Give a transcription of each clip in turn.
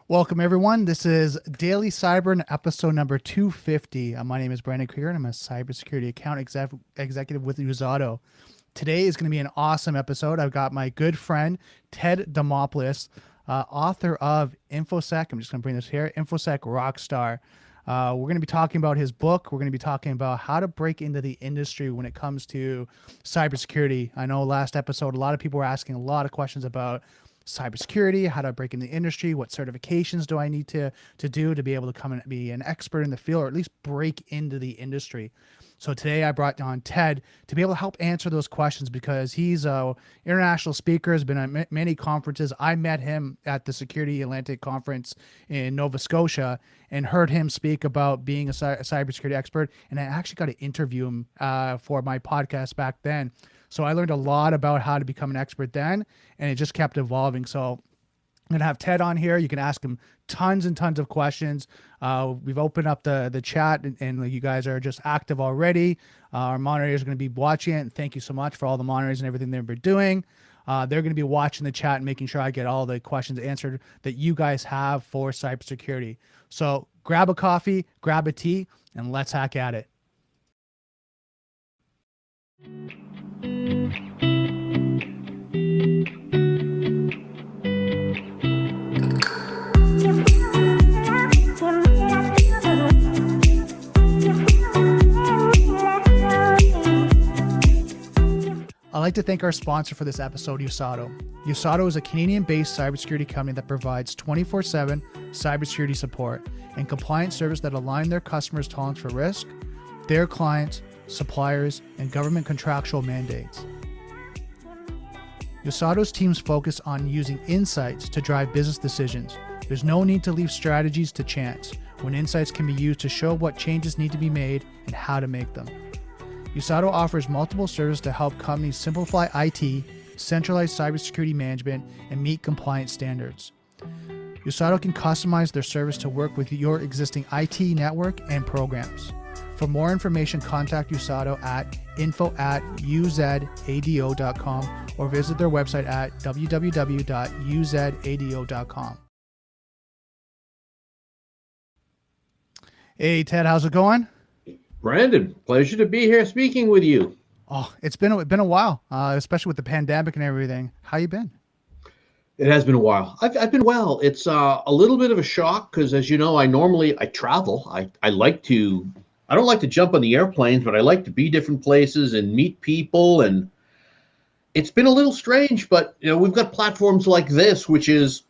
Welcome, everyone. This is Daily Cyber and episode number 250. My name is Brandon Krieger, and I'm a cybersecurity account executive with Usado. Today is going to be an awesome episode. I've got my good friend, Ted Demopoulos, author of InfoSec. I'm just going to bring this here, InfoSec Rockstar. We're going to be talking about his book. We're going to be talking about how to break into the industry when it comes to cybersecurity. I know last episode, a lot of people were asking a lot of questions about cybersecurity, how to break in the industry, what certifications do I need to do to be able to come and be an expert in the field, or at least break into the industry. So today I brought on Ted to be able to help answer those questions, because he's an international speaker, has been at many conferences. I met him at the Security Atlantic conference in Nova Scotia and heard him speak about being a cybersecurity expert, and I actually got to interview him for my podcast back then. So I learned a lot about how to become an expert then, and it just kept evolving. So I'm going to have Ted on here. You can ask him tons and tons of questions. We've opened up the chat, and you guys are just active already. Our moderators are going to be watching it, and thank you so much for all the moderators and everything they've been doing. They're going to be watching the chat and making sure I get all the questions answered that you guys have for cybersecurity. So grab a coffee, grab a tea, and let's hack at it. I'd like to thank our sponsor for this episode, Usado. Usado is a Canadian-based cybersecurity company that provides 24/7 cybersecurity support and compliance service that align their customers' tolerance for risk, their clients, suppliers, and government contractual mandates. Usado's teams focus on using insights to drive business decisions. There's no need to leave strategies to chance, when insights can be used to show what changes need to be made and how to make them. Usado offers multiple services to help companies simplify IT, centralize cybersecurity management, and meet compliance standards. Usado can customize their service to work with your existing IT network and programs. For more information, contact Usado at info@uzado.com or visit their website at www.uzado.com. Hey, Ted, how's it going? Brandon, pleasure to be here speaking with you. Oh, it's been a while, especially with the pandemic and everything. How you been? It has been a while. I've been well. It's a little bit of a shock because, as you know, I travel. I don't like to jump on the airplanes, but I like to be different places and meet people. And it's been a little strange, but we've got platforms like this, which is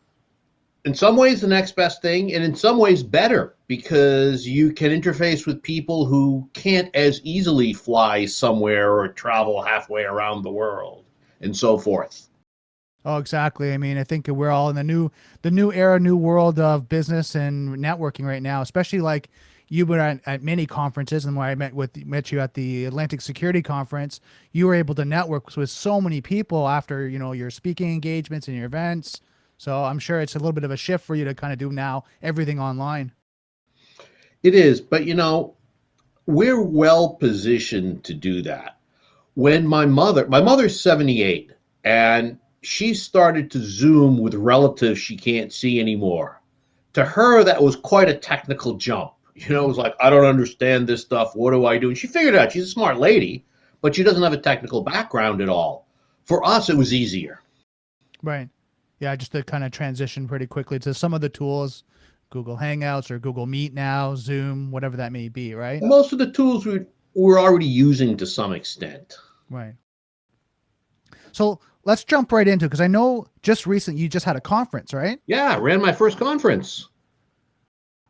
in some ways the next best thing, and in some ways better, because you can interface with people who can't as easily fly somewhere or travel halfway around the world and so forth. Oh, exactly. I mean, I think we're all in the new era, new world of business and networking right now, especially like you were at many conferences, and where I met you at the Atlantic Security Conference. You were able to network with so many people after, your speaking engagements and your events. So I'm sure it's a little bit of a shift for you to kind of do now everything online. It is, but we're well positioned to do that. When my mother's 78, and she started to Zoom with relatives she can't see anymore. To her, that was quite a technical jump. It was like, I don't understand this stuff. What do I do? And she figured it out. She's a smart lady, but she doesn't have a technical background at all. For us, it was easier. Right. Yeah, just to kind of transition pretty quickly to some of the tools, Google Hangouts or Google Meet now, Zoom, whatever that may be, right? Most of the tools we're already using to some extent. Right. So let's jump right into it, because I know just recently you just had a conference, right? Yeah, I ran my first conference.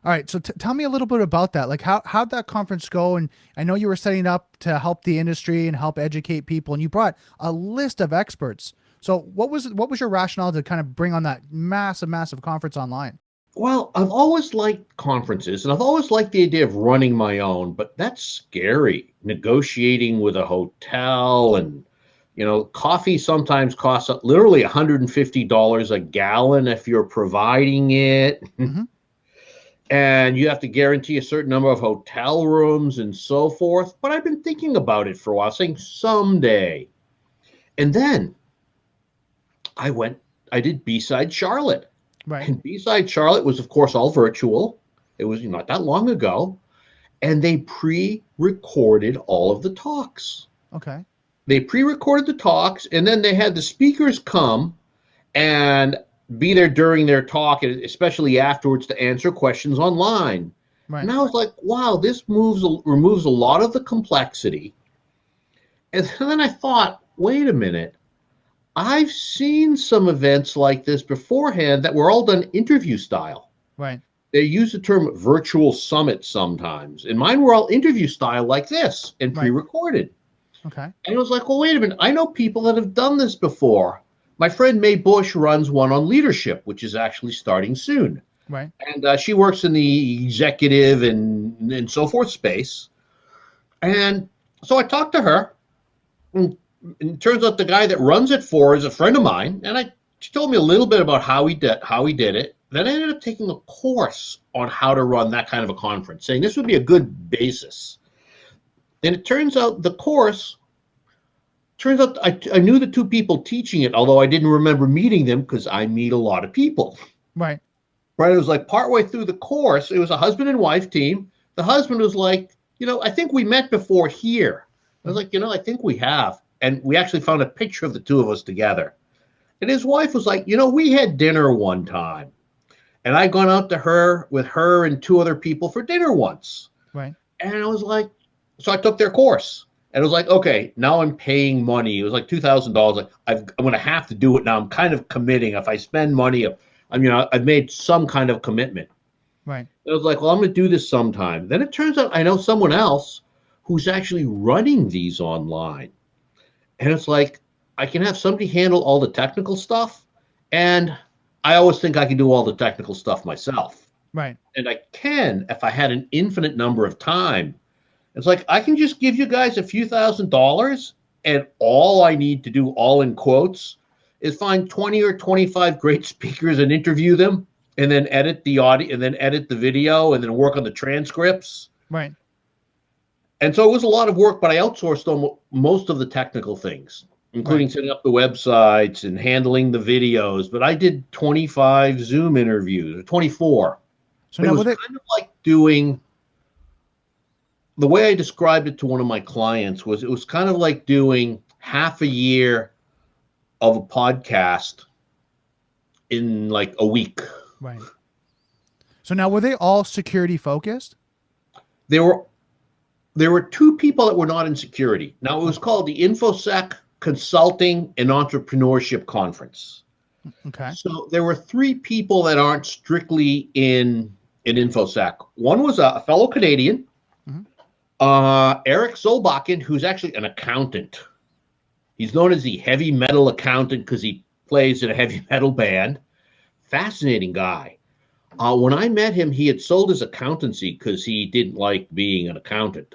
All right. So tell me a little bit about that. Like how'd that conference go? And I know you were setting up to help the industry and help educate people, and you brought a list of experts. So what was your rationale to kind of bring on that massive conference online? Well, I've always liked conferences, and I've always liked the idea of running my own, but that's scary. Negotiating with a hotel, and coffee sometimes costs literally $150 a gallon if you're providing it. Mm-hmm. And you have to guarantee a certain number of hotel rooms and so forth. But I've been thinking about it for a while, saying someday. And then I did B-Side Charlotte. Right. And B-Side Charlotte was, of course, all virtual. It was not that long ago. And they pre-recorded all of the talks. Okay. They pre-recorded the talks, and then they had the speakers come and be there during their talk, and especially afterwards to answer questions online. Right. And I was like, wow, this removes a lot of the complexity. And then I thought, wait a minute. I've seen some events like this beforehand that were all done interview style. Right. They use the term virtual summit sometimes. And mine were all interview style like this and pre-recorded. Okay. And I was like, well, wait a minute. I know people that have done this before. My friend Mae Bush runs one on leadership, which is actually starting soon. Right. And she works in the executive and so forth space. And so I talked to her. And it turns out the guy that runs it for is a friend of mine. And she told me a little bit about how he did it. Then I ended up taking a course on how to run that kind of a conference, saying this would be a good basis. And it turns out I knew the two people teaching it, although I didn't remember meeting them because I meet a lot of people. Right. Right. It was like partway through the course, it was a husband and wife team. The husband was like, I think we met before here. I was like, I think we have. And we actually found a picture of the two of us together. And his wife was like, we had dinner one time. And I'd gone out to with her and two other people for dinner once. Right. And I was like, so I took their course. And it was like, okay, now I'm paying money. It was like $2,000. Like I'm going to have to do it now. I'm kind of committing. If I spend money, I've made some kind of commitment. Right. I was like, well, I'm going to do this sometime. Then it turns out I know someone else who's actually running these online. And it's like, I can have somebody handle all the technical stuff. And I always think I can do all the technical stuff myself. Right. And I can if I had an infinite number of time. It's like, I can just give you guys a few $1,000s, and all I need to do, all in quotes, is find 20 or 25 great speakers and interview them, and then edit the audio, and then edit the video, and then work on the transcripts. Right. And so it was a lot of work, but I outsourced most of the technical things, including setting up the websites and handling the videos. But I did 25 Zoom interviews, or 24. So now it was kind of like doing... The way I described it to one of my clients was it was kind of like doing half a year of a podcast in like a week. Right. So now, were they all security focused? There were two people that were not in security. Now, it was called the InfoSec Consulting and Entrepreneurship Conference. Okay. So there were three people that aren't strictly in InfoSec. One was a fellow Canadian. Eric Solbakken, who's actually an accountant. He's known as the heavy metal accountant because he plays in a heavy metal band. Fascinating guy. When I met him, he had sold his accountancy because he didn't like being an accountant.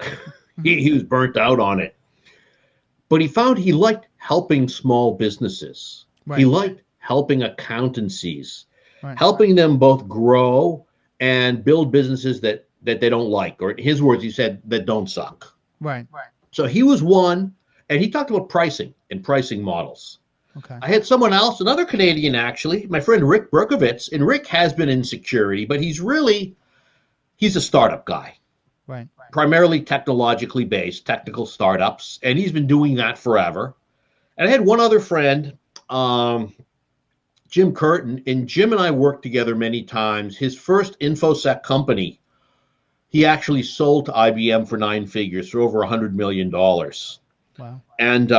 he was burnt out on it. But he found he liked helping small businesses. Right. He liked helping accountancies, helping them both grow and build businesses that they don't like, or in his words, he said, that don't suck. Right. So he was one, and he talked about pricing and pricing models. Okay. I had someone else, another Canadian, actually, my friend Rick Berkovitz, and Rick has been in security, but he's a startup guy. Right. Primarily technologically based, technical startups, and he's been doing that forever. And I had one other friend, Jim Curtin, and Jim and I worked together many times. His first InfoSec company, he actually sold to IBM for 9 figures, for over $100 million. Wow. And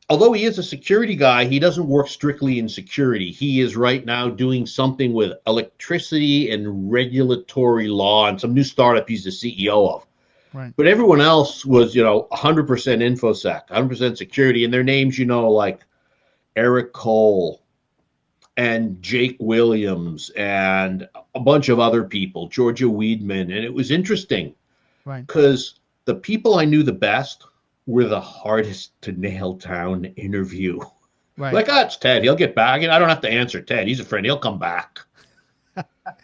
although he is a security guy, he doesn't work strictly in security. He is right now doing something with electricity and regulatory law and some new startup he's the CEO of. Right. But everyone else was, 100% InfoSec, 100% security. And their names, like Eric Cole and Jake Williams and a bunch of other people, Georgia Weedman. And it was interesting because the people I knew the best were the hardest to nail down interview. Right. Like, it's Ted. He'll get back. And I don't have to answer Ted. He's a friend. He'll come back.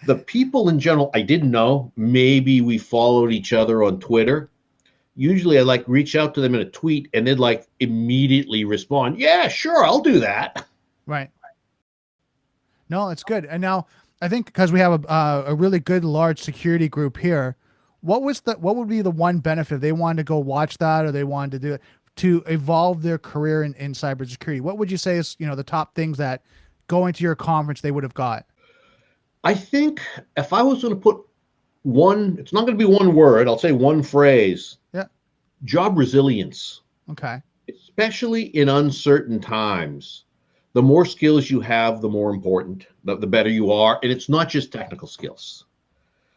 The people in general, I didn't know. Maybe we followed each other on Twitter. Usually I reach out to them in a tweet and they'd immediately respond. Yeah, sure. I'll do that. Right. No, it's good. And now I think because we have a really good large security group here, what would be the one benefit if they wanted to go watch that or they wanted to do it to evolve their career in cybersecurity? What would you say is, the top things that going to your conference they would have got? I think if I was going to put one, it's not going to be one word, I'll say one phrase. Yeah. Job resilience. Okay. Especially in uncertain times. The more skills you have, the more important, the better you are. And it's not just technical skills.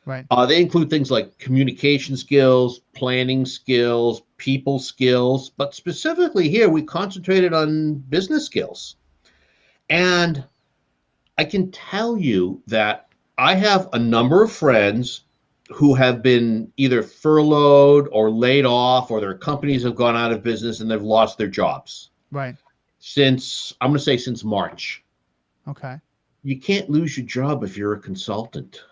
Right. They include things like communication skills, planning skills, people skills, but specifically here, we concentrated on business skills. And I can tell you that I have a number of friends who have been either furloughed or laid off, or their companies have gone out of business and they've lost their jobs. Right. Since March. Okay. You can't lose your job if you're a consultant.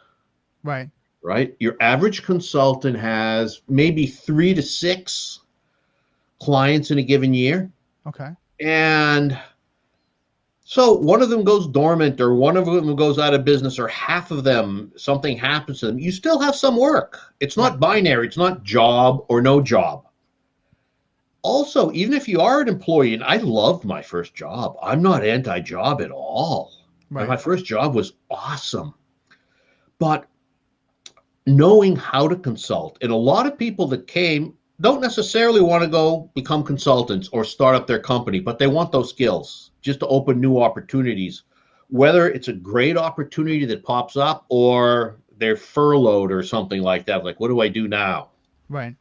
Right. Right? Your average consultant has maybe 3 to 6 clients in a given year. Okay. And so one of them goes dormant, or one of them goes out of business, or half of them, something happens to them. You still have some work. It's not binary. It's not job or no job. Also, even if you are an employee, and I loved my first job, I'm not anti-job at all. Right. My first job was awesome. But knowing how to consult, and a lot of people that came don't necessarily want to go become consultants or start up their company, but they want those skills just to open new opportunities, whether it's a great opportunity that pops up or they're furloughed or something like that. Like, what do I do now? Right.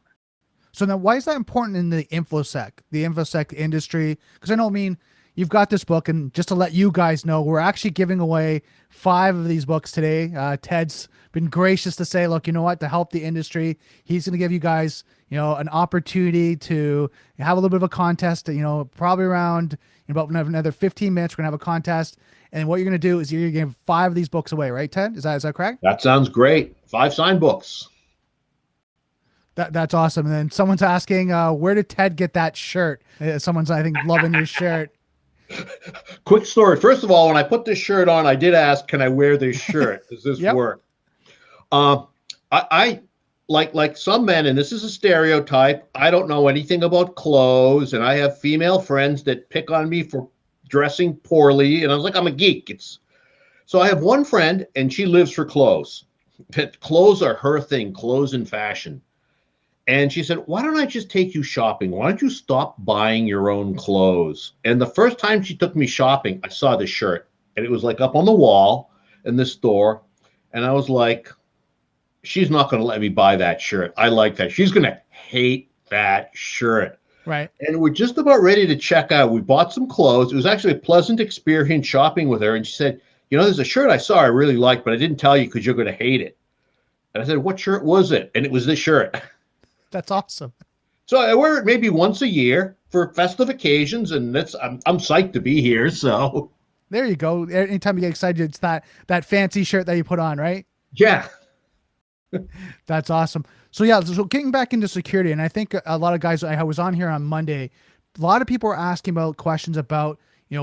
So now, why is that important in the InfoSec industry? Because you've got this book, and just to let you guys know, we're actually giving away 5 of these books today. Ted's been gracious to say, look, you know what, to help the industry, he's going to give you guys, an opportunity to have a little bit of a contest, probably around about another 15 minutes. We're going to have a contest. And what you're going to do is you're going to give 5 of these books away, right, Ted? Is that correct? That sounds great. 5 signed books. That's awesome. And then someone's asking, where did Ted get that shirt? Someone's, I think, loving your shirt. Quick story. First of all, when I put this shirt on, I did ask, can I wear this shirt? Does this work? I like some men, and this is a stereotype, I don't know anything about clothes, and I have female friends that pick on me for dressing poorly, and I was like, I'm a geek. So I have one friend, and she lives for clothes. Clothes are her thing, clothes and fashion. And she said, why don't I just take you shopping? Why don't you stop buying your own clothes? And the first time she took me shopping, I saw this shirt, and it was like up on the wall in this store. And I was like, she's not going to let me buy that shirt. I like that. She's going to hate that shirt. Right. And we're just about ready to check out. We bought some clothes. It was actually a pleasant experience shopping with her. And she said, there's a shirt I saw I really liked, but I didn't tell you because you're going to hate it. And I said, what shirt was it? And it was this shirt. That's awesome. So I wear it maybe once a year for festive occasions, and I'm psyched to be here. So there you go. Anytime you get excited, it's that fancy shirt that you put on, right? Yeah. That's awesome. So yeah, so getting back into security, and I think a lot of guys, I was on here on Monday, a lot of people are asking about questions about,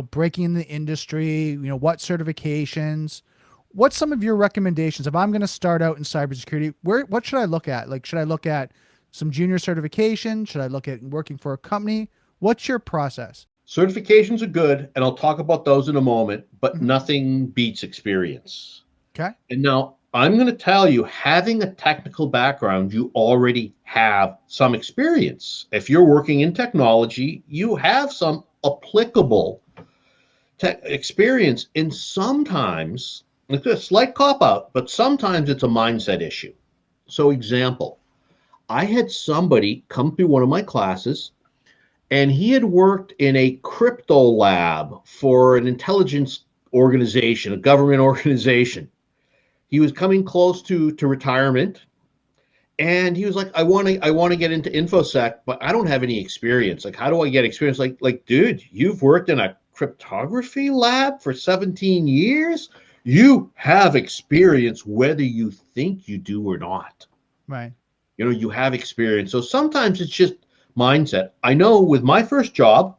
breaking in the industry, what certifications. What's some of your recommendations? If I'm going to start out in cybersecurity, what should I look at? Like, should I look at some junior certification? Should I look at working for a company? What's your process? Certifications are good, and I'll talk about those in a moment, but nothing beats experience. Okay. And now I'm going to tell you, having a technical background, you already have some experience. If you're working in technology, you have some applicable experience. And sometimes, it's a slight cop-out, but sometimes it's a mindset issue. So example, I had somebody come through one of my classes, and he had worked in a crypto lab for an intelligence organization, a government organization. He was coming close to retirement, and he was like, I want to get into InfoSec, but I don't have any experience. Like, how do I get experience? Like, dude, you've worked in a cryptography lab for 17 years. You have experience whether you think you do or not. Right. You have experience. So sometimes it's just mindset. I know with my first job,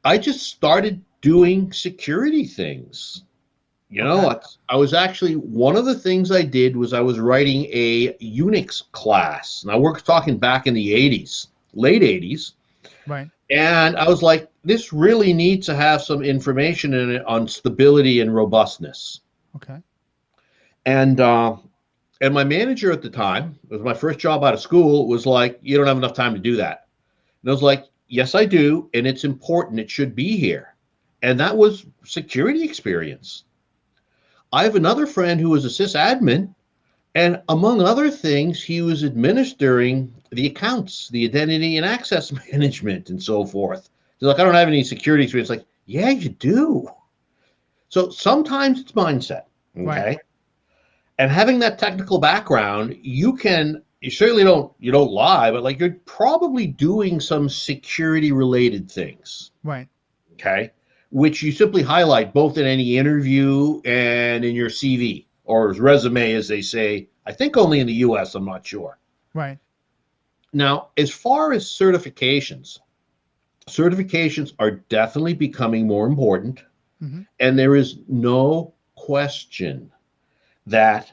I just started doing security things. You know, I was actually, one of the things I did was I was writing a Unix class. Now we're talking back in the 80s, late 80s. Right. And I was like, this really needs to have some information in it on stability and robustness. Okay. And my manager at the time, it was my first job out of school, was like, you don't have enough time to do that. And I was like, yes, I do. And it's important. It should be here. And that was security experience. I have another friend who was a sysadmin, and among other things, he was administering the accounts, the identity and access management, and so forth. He's like, I don't have any security experience. Like, yeah, you do. So sometimes it's mindset, okay? Right. And having that technical background, you certainly don't lie, but like you're probably doing some security related things. Right. Okay. Which you simply highlight both in any interview and in your CV or resume, as they say. I think only in the US, I'm not sure. Right. Now, as far as certifications are definitely becoming more important. Mm-hmm. And there is no question that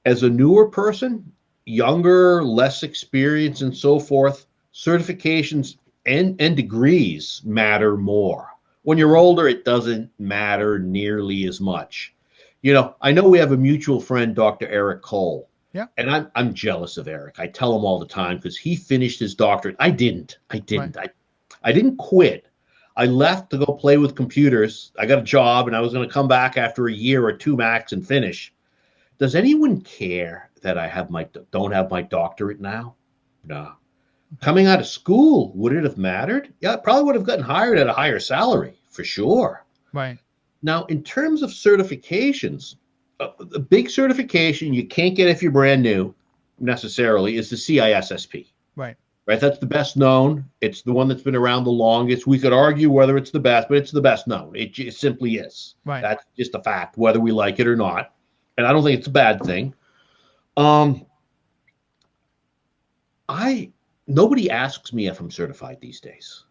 as a newer person, younger, less experienced, and so forth, certifications and degrees matter more. When you're older, it doesn't matter nearly as much. You know, I know we have a mutual friend, Dr. Eric Cole. Yeah. And I'm jealous of Eric. I tell him all the time because he finished his doctorate. I didn't. Right. I didn't quit. I left to go play with computers. I got a job and I was going to come back after a year or two max and finish. Does anyone care that I don't have my doctorate now? No. Coming out of school, would it have mattered? Yeah, I probably would have gotten hired at a higher salary, for sure. Right. Now, in terms of certifications, the big certification you can't get if you're brand new, necessarily, is the CISSP. Right. Right? That's the best known. It's the one that's been around the longest. We could argue whether it's the best, but it's the best known. It simply is. Right. That's just a fact, whether we like it or not. And I don't think it's a bad thing. Nobody asks me if I'm certified these days.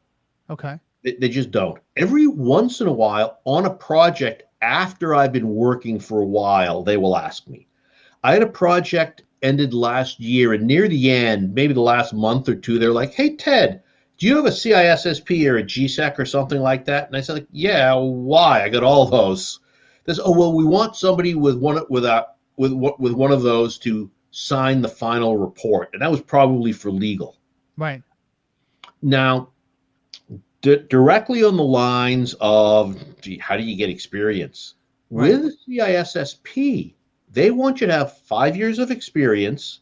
Okay. They just don't. Every once in a while on a project after I've been working for a while, they will ask me. I had a project ended last year, and near the end, maybe the last month or two, they're like, hey, Ted, do you have a CISSP or a Gsec or something like that? And I said, like, yeah, why? I got all those. They said, oh, well, we want somebody with one of those to sign the final report. And that was probably for legal. Right. Now, directly on the lines of, gee, how do you get experience? Right. With the CISSP, they want you to have 5 years of experience,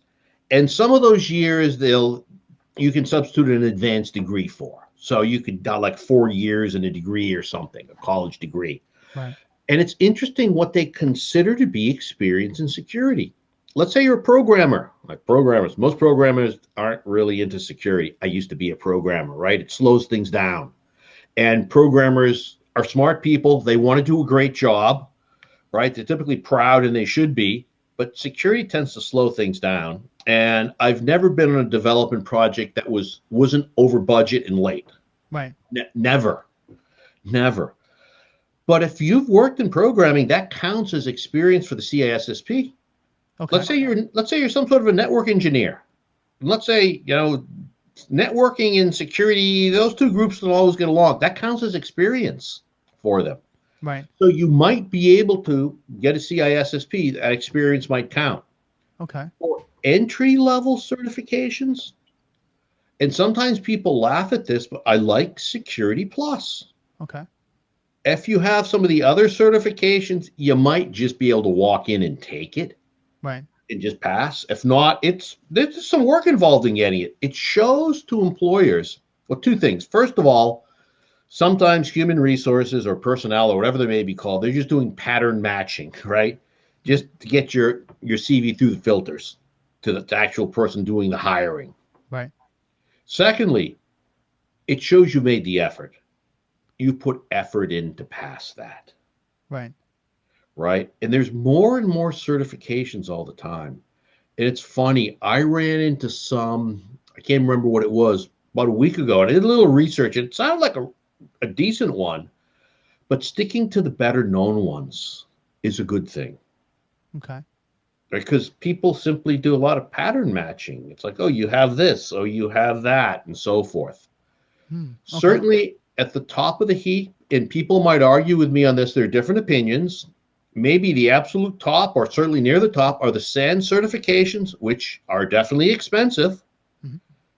and some of those years you can substitute an advanced degree for. So you could do like 4 years in a degree or something, a college degree. Right. And it's interesting what they consider to be experience in security. Let's say you're a programmer. Like programmers, most programmers aren't really into security. I used to be a programmer, right? It slows things down. And programmers are smart people. They want to do a great job, right? They're typically proud, and they should be. But security tends to slow things down. And I've never been on a development project that wasn't over budget and late. Right. Never. But if you've worked in programming, that counts as experience for the CISSP. Okay. Let's say you're some sort of a network engineer. And let's say, networking and security, those two groups don't always get along. That counts as experience for them. Right. So you might be able to get a CISSP. That experience might count. Okay. For entry-level certifications, and sometimes people laugh at this, but I like Security Plus. Okay. If you have some of the other certifications, you might just be able to walk in and take it. Right. And just pass. If not, there's some work involved in getting it. It shows to employers, well, two things. First of all, sometimes human resources or personnel or whatever they may be called, they're just doing pattern matching, right? Just to get your CV through the filters to the actual person doing the hiring. Right. Secondly, it shows you made the effort. You put effort in to pass that. Right. Right. And there's more and more certifications all the time. And it's funny. I ran into some, I can't remember what it was, about a week ago. And I did a little research. And it sounded like a decent one, but sticking to the better known ones. is a good thing. Okay. Because people simply do a lot of pattern matching. It's like, oh, you have this, oh, you have that, and so forth. Okay. Certainly at the top of the heap, and people might argue with me on this, there are different opinions. Maybe the absolute top, or certainly near the top, are the SAN certifications, which are definitely expensive,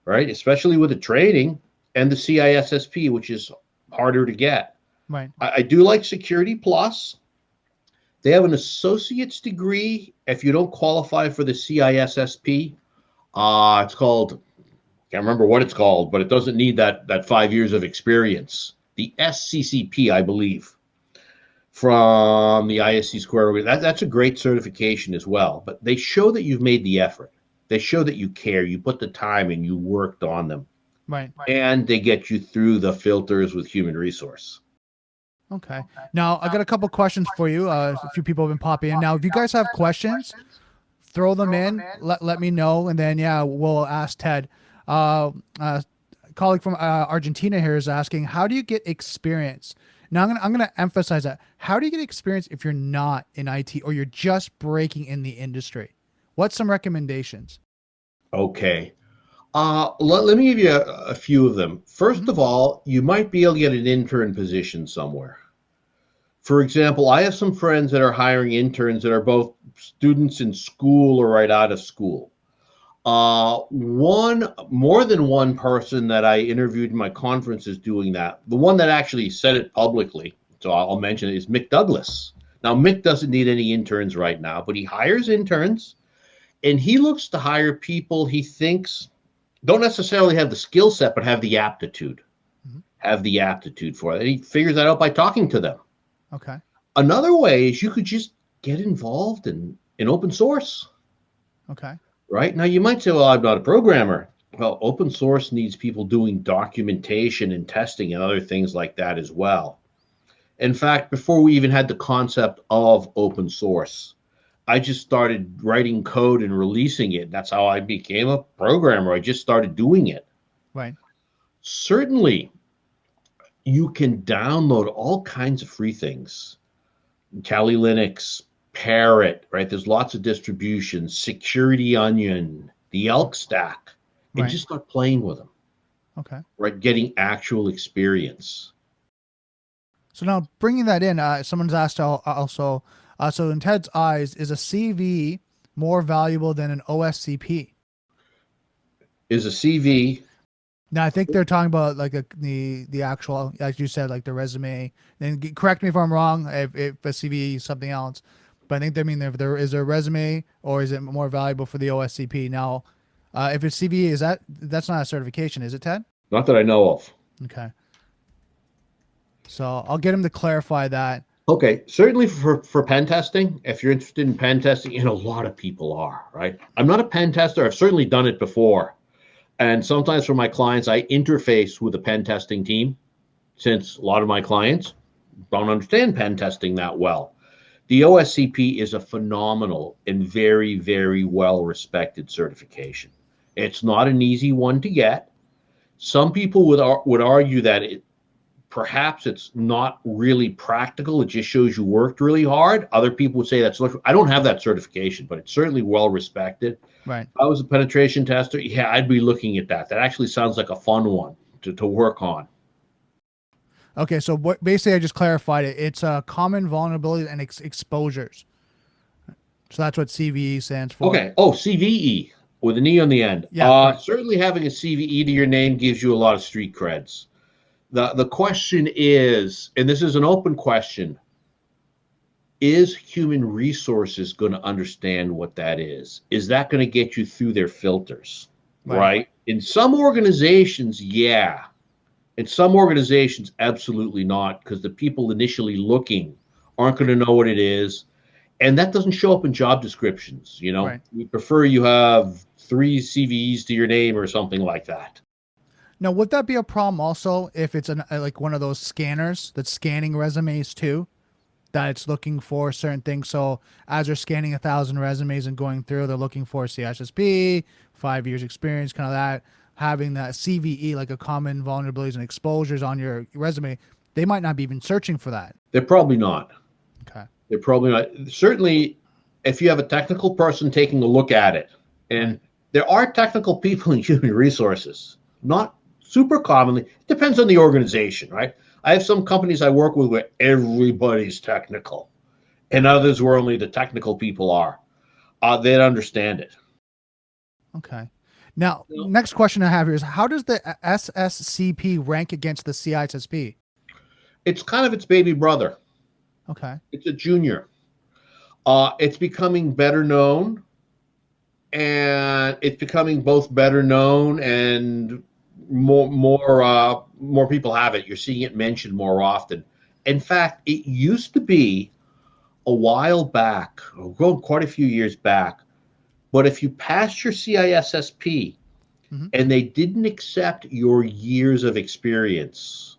right? Especially with the training, and the CISSP, which is harder to get. Right. I do like Security Plus. They have an associate's degree if you don't qualify for the CISSP. It's called, can't remember what it's called, but it doesn't need that 5 years of experience. The Sscp, I believe, from the ISC Square. That's a great certification as well. But they show that you've made the effort. They show that you care. You put the time and you worked on them. Right. And they get you through the filters with human resource. Okay. Now, I got a couple questions for you. A few people have been popping in. Now, if you guys have questions, throw them in. Let me know, and then, yeah, we'll ask Ted. A colleague from Argentina here is asking, how do you get experience? Now, I'm gonna emphasize that. How do you get experience if you're not in IT or you're just breaking in the industry? What's some recommendations? Okay. Let me give you a few of them. First of all, you might be able to get an intern position somewhere. For example, I have some friends that are hiring interns that are both students in school or right out of school. More than one person that I interviewed in my conference is doing that. The one that actually said it publicly, so I'll mention it, is Mick Douglas. Now, Mick doesn't need any interns right now, but he hires interns, and he looks to hire people he thinks don't necessarily have the skill set, but have the aptitude. Have the aptitude for it. And he figures that out by talking to them. Okay. Another way is you could just get involved in open source. Okay. Right? Now, you might say, well, I'm not a programmer. Well, open source needs people doing documentation and testing and other things like that as well. In fact, before we even had the concept of open source, I just started writing code and releasing it. That's how I became a programmer. I just started doing it. Right. Certainly, you can download all kinds of free things. Kali Linux, Parrot, right? There's lots of distributions, Security Onion, the Elk Stack, and just start playing with them. Okay. Right? Getting actual experience. So now bringing that in, someone's asked also, so in Ted's eyes, is a CV more valuable than an OSCP? Is a CV... Now, I think they're talking about like the actual, as you said, like the resume. And correct me if I'm wrong, if a CV is something else. But I think they mean if there is a resume, or is it more valuable for the OSCP? Now, if it's CV, that's not a certification, is it, Ted? Not that I know of. Okay. So I'll get him to clarify that. Okay, certainly for pen testing, if you're interested in pen testing, and a lot of people are, right? I'm not a pen tester. I've certainly done it before. And sometimes for my clients, I interface with a pen testing team, since a lot of my clients don't understand pen testing that well. The OSCP is a phenomenal and very, very well-respected certification. It's not an easy one to get. Some people would argue that perhaps it's not really practical. It just shows you worked really hard. Other people would say that's, I don't have that certification, but it's certainly well respected. Right. If I was a penetration tester, yeah, I'd be looking at that. That actually sounds like a fun one to work on. Okay, so basically I just clarified it. It's common vulnerabilities and exposures. So that's what CVE stands for. Okay. Oh, CVE with an E on the end. Yeah. Certainly having a CVE to your name gives you a lot of street creds. The question is, and this is an open question, is human resources going to understand what that is? Is that going to get you through their filters? Right? In some organizations, yeah. In some organizations, absolutely not, because the people initially looking aren't going to know what it is. And that doesn't show up in job descriptions. You know, we prefer you have 3 CVEs to your name or something like that. Now, would that be a problem also if it's like one of those scanners that's scanning resumes too, that it's looking for certain things? So as they're scanning 1,000 resumes and going through, they're looking for CISSP, 5 years experience, kind of that, having that CVE, like a common vulnerabilities and exposures on your resume. They might not be even searching for that. They're probably not. Okay. They're probably not. Certainly, if you have a technical person taking a look at it, and Right. there are technical people in human resources, not super commonly. It depends on the organization, right? I have some companies I work with where everybody's technical, and others where only the technical people are. They'd understand it. Okay. Now, next question I have here is, how does the Sscp rank against the Cisp? It's kind of its baby brother. Okay. It's a junior. It's becoming better known, and it's becoming both better known and more people have it. You're seeing it mentioned more often. In fact, it used to be a while back, quite a few years back, but if you passed your CISSP and they didn't accept your years of experience,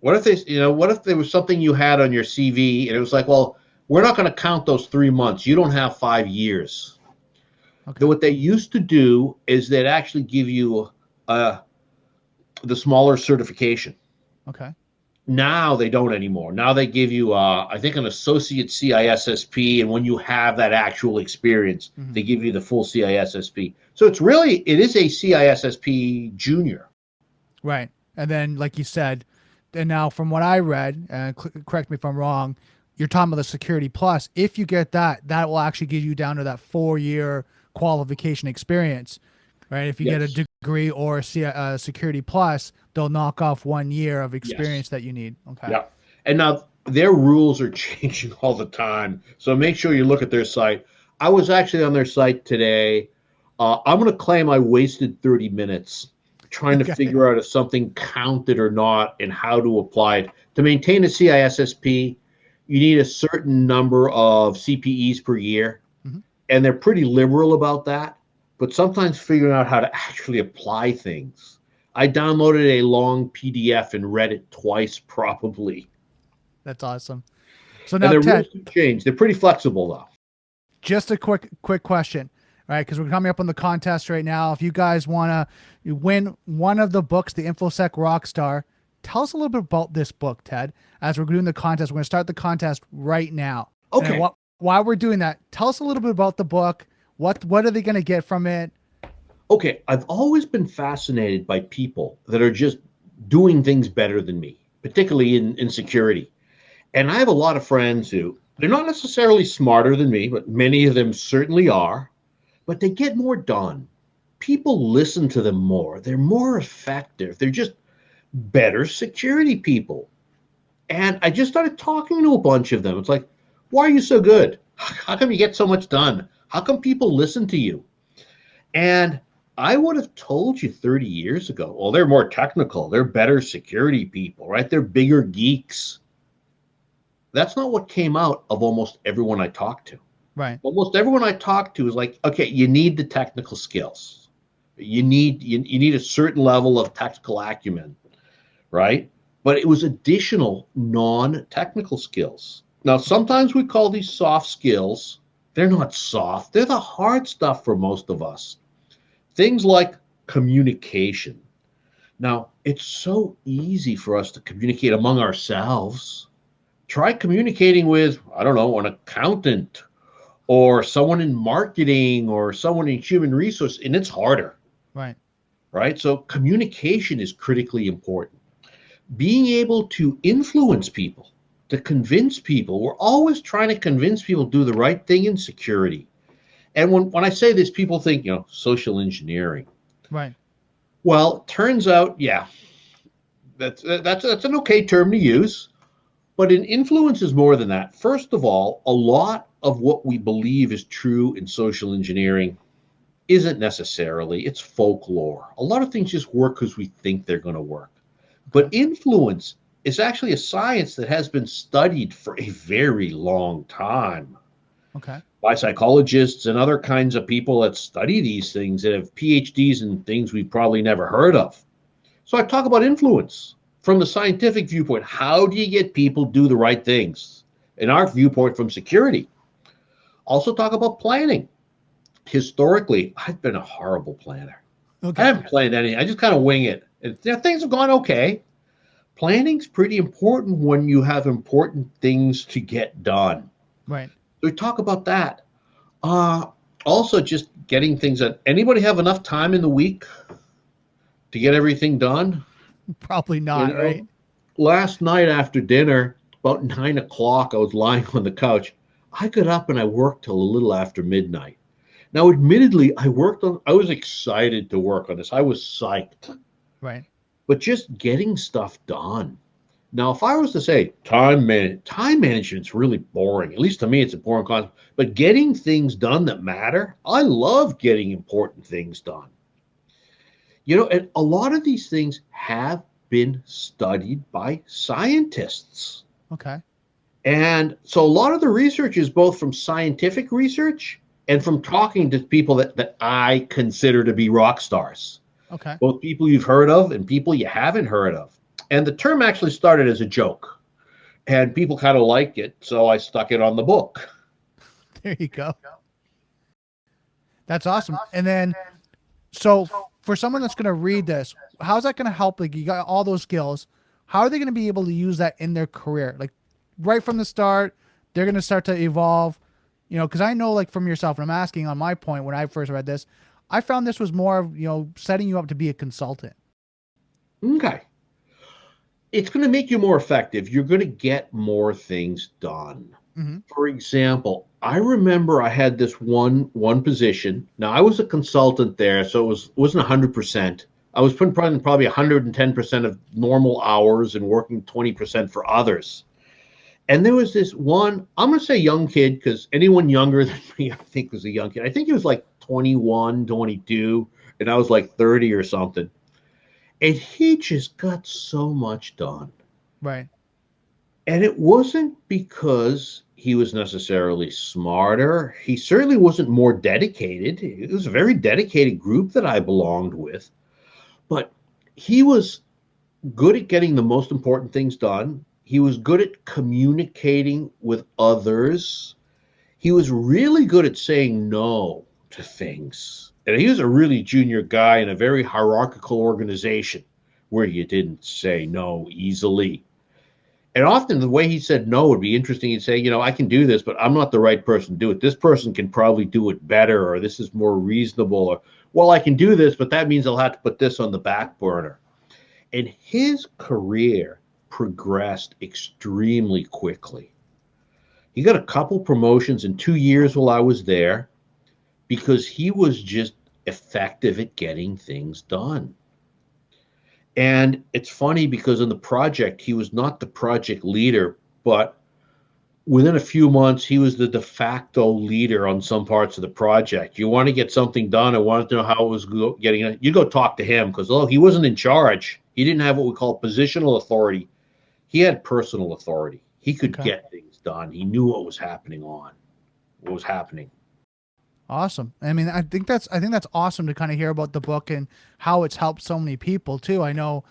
what if what if there was something you had on your CV and it was like, well, we're not going to count those 3 months. You don't have 5 years. Okay. What they used to do is they'd actually give you the smaller certification. Okay. Now they don't anymore. Now they give you, I think, an associate CISSP, and when you have that actual experience, they give you the full CISSP. So it is a CISSP junior. Right. And then, like you said, and now from what I read, and correct me if I'm wrong, you're talking about the Security Plus. If you get that, that will actually get you down to that 4-year qualification experience, right? If you get a degree or a Security Plus, they'll knock off 1 year of experience that you need. Okay. Yeah. And now their rules are changing all the time. So make sure you look at their site. I was actually on their site today. I'm going to claim I wasted 30 minutes trying to figure out if something counted or not and how to apply it. To maintain a CISSP, you need a certain number of CPEs per year. And they're pretty liberal about that. But sometimes figuring out how to actually apply things. I downloaded a long PDF and read it twice, probably. That's awesome. So now, and the Ted, rules change. They're pretty flexible, though. Just a quick question, right? Because we're coming up on the contest right now. If you guys want to win one of the books, the InfoSec Rockstar, tell us a little bit about this book, Ted. As we're doing the contest, we're going to start the contest right now. Okay. And while we're doing that, tell us a little bit about the book. What are they going to get from it? Okay, I've always been fascinated by people that are just doing things better than me, particularly in security. And I have a lot of friends who, they're not necessarily smarter than me, but many of them certainly are, but they get more done. People listen to them more. They're more effective. They're just better security people. And I just started talking to a bunch of them. It's like, why are you so good? How come you get so much done? How come people listen to you? And I would have told you 30 years ago, well, they're more technical. They're better security people, right? They're bigger geeks. That's not what came out of almost everyone I talked to. Right. Almost everyone I talked to is like, okay, you need the technical skills. You need a certain level of technical acumen, right? But it was additional non-technical skills. Now, sometimes we call these soft skills. They're not soft. They're the hard stuff for most of us. Things like communication. Now, it's so easy for us to communicate among ourselves. Try communicating with, I don't know, an accountant or someone in marketing or someone in human resource, and it's harder. Right. Right? So communication is critically important. Being able to influence people, to convince people. We're always trying to convince people to do the right thing in security. And when I say this, people think, social engineering. Right. Well, it turns out, yeah, that's an okay term to use. But an influence is more than that. First of all, a lot of what we believe is true in social engineering isn't necessarily. It's folklore. A lot of things just work because we think they're going to work. But influence is actually a science that has been studied for a very long time. Okay. By psychologists and other kinds of people that study these things that have PhDs in things we've probably never heard of. So I talk about influence from the scientific viewpoint. How do you get people to do the right things? In our viewpoint from security. Also talk about planning. Historically, I've been a horrible planner. Okay. I haven't planned anything. I just kind of wing it. And things have gone okay. Planning's pretty important when you have important things to get done. Right. We talk about that. Also, just getting things done. Anybody have enough time in the week to get everything done? Probably You not, right? know, last night after dinner, about 9 o'clock, I was lying on the couch. I got up and I worked till a little after midnight. Now, admittedly, I was excited to work on this. I was psyched, Right. but just getting stuff done. Now, if I was to say time management's really boring. At least to me, it's a boring concept. But getting things done that matter, I love getting important things done. And a lot of these things have been studied by scientists. Okay. And so a lot of the research is both from scientific research and from talking to people that I consider to be rock stars, Okay. both people you've heard of and people you haven't heard of. And the term actually started as a joke, and people kind of liked it, so I stuck it on the book. There you go. That's awesome. And then, so for someone that's going to read this, how's that going to help? Like, you got all those skills. How are they going to be able to use that in their career? Like, right from the start, they're going to start to evolve, because I know, like, from yourself, and I'm asking on my point when I first read this, I found this was more of, setting you up to be a consultant. Okay. It's going to make you more effective. You're going to get more things done. Mm-hmm. For example, I remember I had this one position. Now, I was a consultant there, so it wasn't 100%. I was putting probably 110% of normal hours and working 20% for others. And there was this one, I'm going to say young kid, because anyone younger than me, I think, was a young kid. I think he was like 21, 22, and I was like 30 or something. And he just got so much done. Right. And it wasn't because he was necessarily smarter. He certainly wasn't more dedicated. It was a very dedicated group that I belonged with. But he was good at getting the most important things done. He was good at communicating with others. He was really good at saying no to things. And he was a really junior guy in a very hierarchical organization where you didn't say no easily. And often the way he said no would be interesting. He'd say, I can do this, but I'm not the right person to do it. This person can probably do it better, or this is more reasonable, or, well, I can do this, but that means I'll have to put this on the back burner. And his career progressed extremely quickly. He got a couple promotions in 2 years while I was there because he was just effective at getting things done. And it's funny because in the project, he was not the project leader, but within a few months, he was the de facto leader on some parts of the project. You want to get something done, I wanted to know how it was getting it. You go talk to him because, he wasn't in charge. He didn't have what we call positional authority. He had personal authority. He could get things done. He knew what was happening. Awesome. I mean, I think that's awesome to kind of hear about the book and how it's helped so many people too. I know,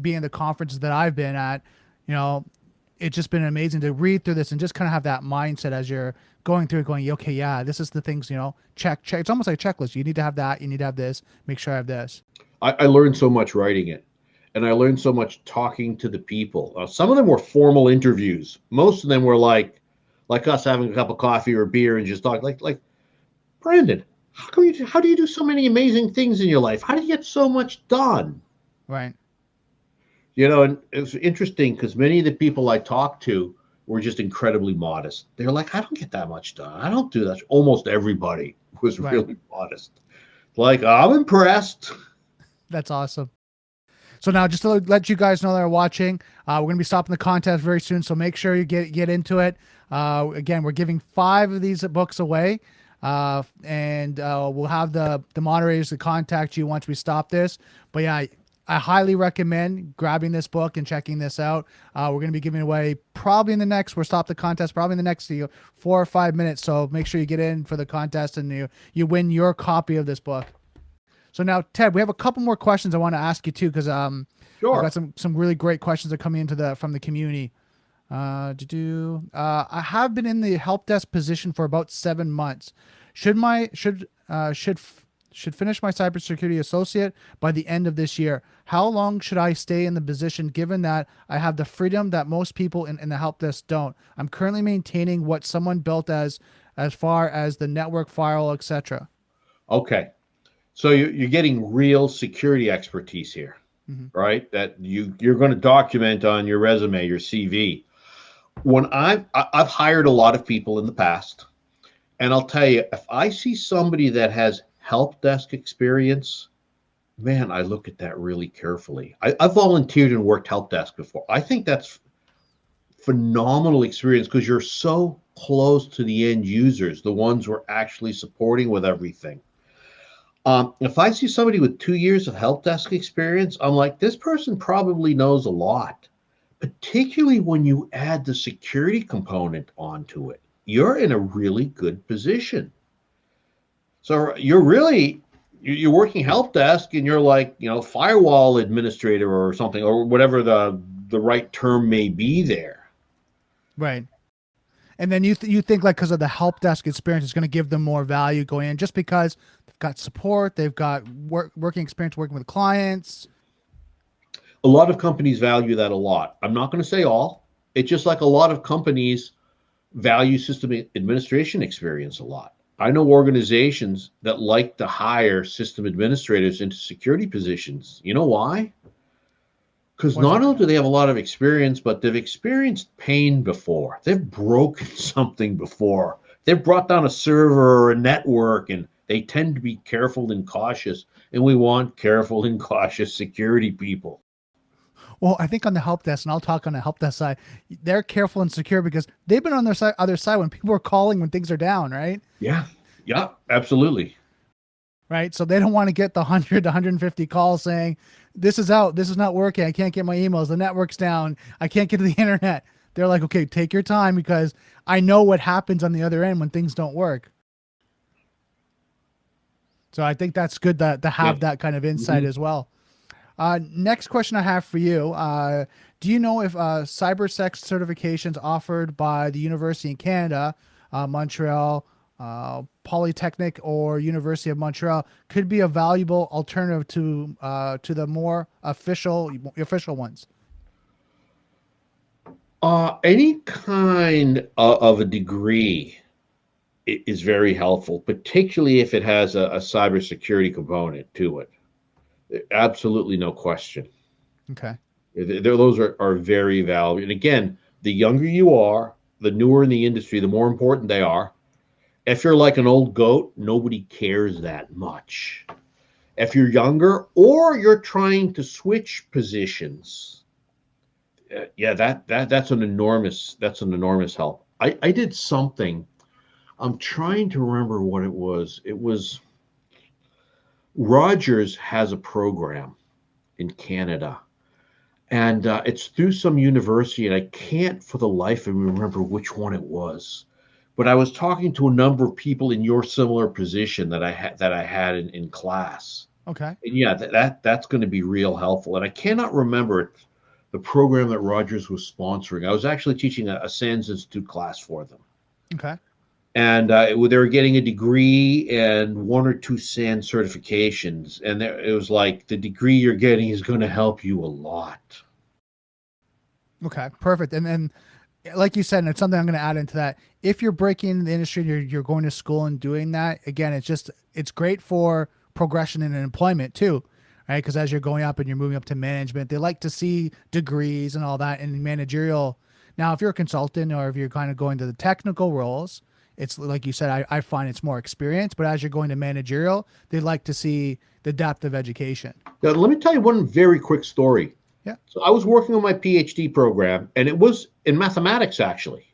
being the conferences that I've been at, it's just been amazing to read through this and just kind of have that mindset as you're going through it, going, okay, yeah, this is the things, check. It's almost like a checklist. You need to have that. You need to have this. Make sure I have this. I learned so much writing it, and I learned so much talking to the people. Some of them were formal interviews. Most of them were like us having a cup of coffee or beer and just talk like, Brandon, how do you do so many amazing things in your life? How do you get so much done? Right. And it was interesting because many of the people I talked to were just incredibly modest. They're like, I don't get that much done. I don't do that. Almost everybody was really modest. Like, I'm impressed. That's awesome. So now, just to let you guys know that are watching, we're going to be stopping the contest very soon. So make sure you get into it. Again, we're giving 5 of these books away. And we'll have the moderators to contact you once we stop this. But yeah, I highly recommend grabbing this book and checking this out. We're going to be giving away we'll stop the contest probably in the next 4 or 5 minutes. So make sure you get in for the contest and you win your copy of this book. So now, Ted, we have a couple more questions I want to ask you too, because Sure. I've got some really great questions that are coming from the community. I have been in the help desk position for about 7 months. Should should finish my cybersecurity associate by the end of this year. How long should I stay in the position given that I have the freedom that most people in the help desk don't? I'm currently maintaining what someone built as far as the network, firewall, etc. Okay. So you're getting real security expertise here, right? That you're going to document on your resume, your CV. When I've hired a lot of people in the past, and I'll tell you, if I see somebody that has help desk experience, man, I look at that really carefully. I've volunteered and worked help desk before. I think that's phenomenal experience because you're so close to the end users, the ones we're actually supporting with everything. If I see somebody with 2 years of help desk experience, I'm like, this person probably knows a lot, particularly when you add the security component onto it. You're in a really good position. So you're working help desk and you're like, firewall administrator or something, or whatever the right term may be there. Right. And then you think like because of the help desk experience, it's going to give them more value going in just because they've got support, they've got working experience working with clients. A lot of companies value that a lot. I'm not going to say all. It's just like a lot of companies value system administration experience a lot. I know organizations that like to hire system administrators into security positions. You know why? Because not only do they have a lot of experience, but they've experienced pain before. They've broken something before. They've brought down a server or a network, and they tend to be careful and cautious. And we want careful and cautious security people. Well, I think on the help desk, and I'll talk on the help desk side, they're careful and secure because they've been on their other side when people are calling when things are down, right? Yeah, absolutely. Right. So they don't want to get the 100 to 150 calls saying, this is out, this is not working, I can't get my emails, the network's down, I can't get to the internet. They're like, okay, take your time because I know what happens on the other end when things don't work. So I think that's good to have that kind of insight as well. Next question I have for you. Do you know if Cybersec certifications offered by the University in Canada, Montreal, Polytechnic, or University of Montreal could be a valuable alternative to the more official ones? Any kind of a degree is very helpful, particularly if it has a cybersecurity component to it. Absolutely no question. Okay. Those are very valuable. And again, the younger you are, the newer in the industry, the more important they are. If you're like an old goat, nobody cares that much. If you're younger or you're trying to switch positions, that's an enormous help. I did something. I'm trying to remember what it was. It was Rogers has a program in Canada, and it's through some university, and I can't for the life of me remember which one it was. But I was talking to a number of people in your similar position that I had in class. Okay. And yeah, that's going to be real helpful. And I cannot remember the program that Rogers was sponsoring. I was actually teaching a SANS Institute class for them. Okay. And they were getting a degree and 1 or 2 SANS certifications. And it was like, the degree you're getting is going to help you a lot. Okay, perfect. And then, like you said, and it's something I'm going to add into that. If you're breaking into the industry, you're going to school and doing that, again, it's great for progression in employment too, right? Because as you're going up and you're moving up to management, they like to see degrees and all that in managerial. Now, if you're a consultant or if you're kind of going to the technical roles, it's like you said, I find it's more experience, but as you're going to managerial, they like to see the depth of education. Now, let me tell you one very quick story. Yeah. So I was working on my PhD program, and it was in mathematics, actually,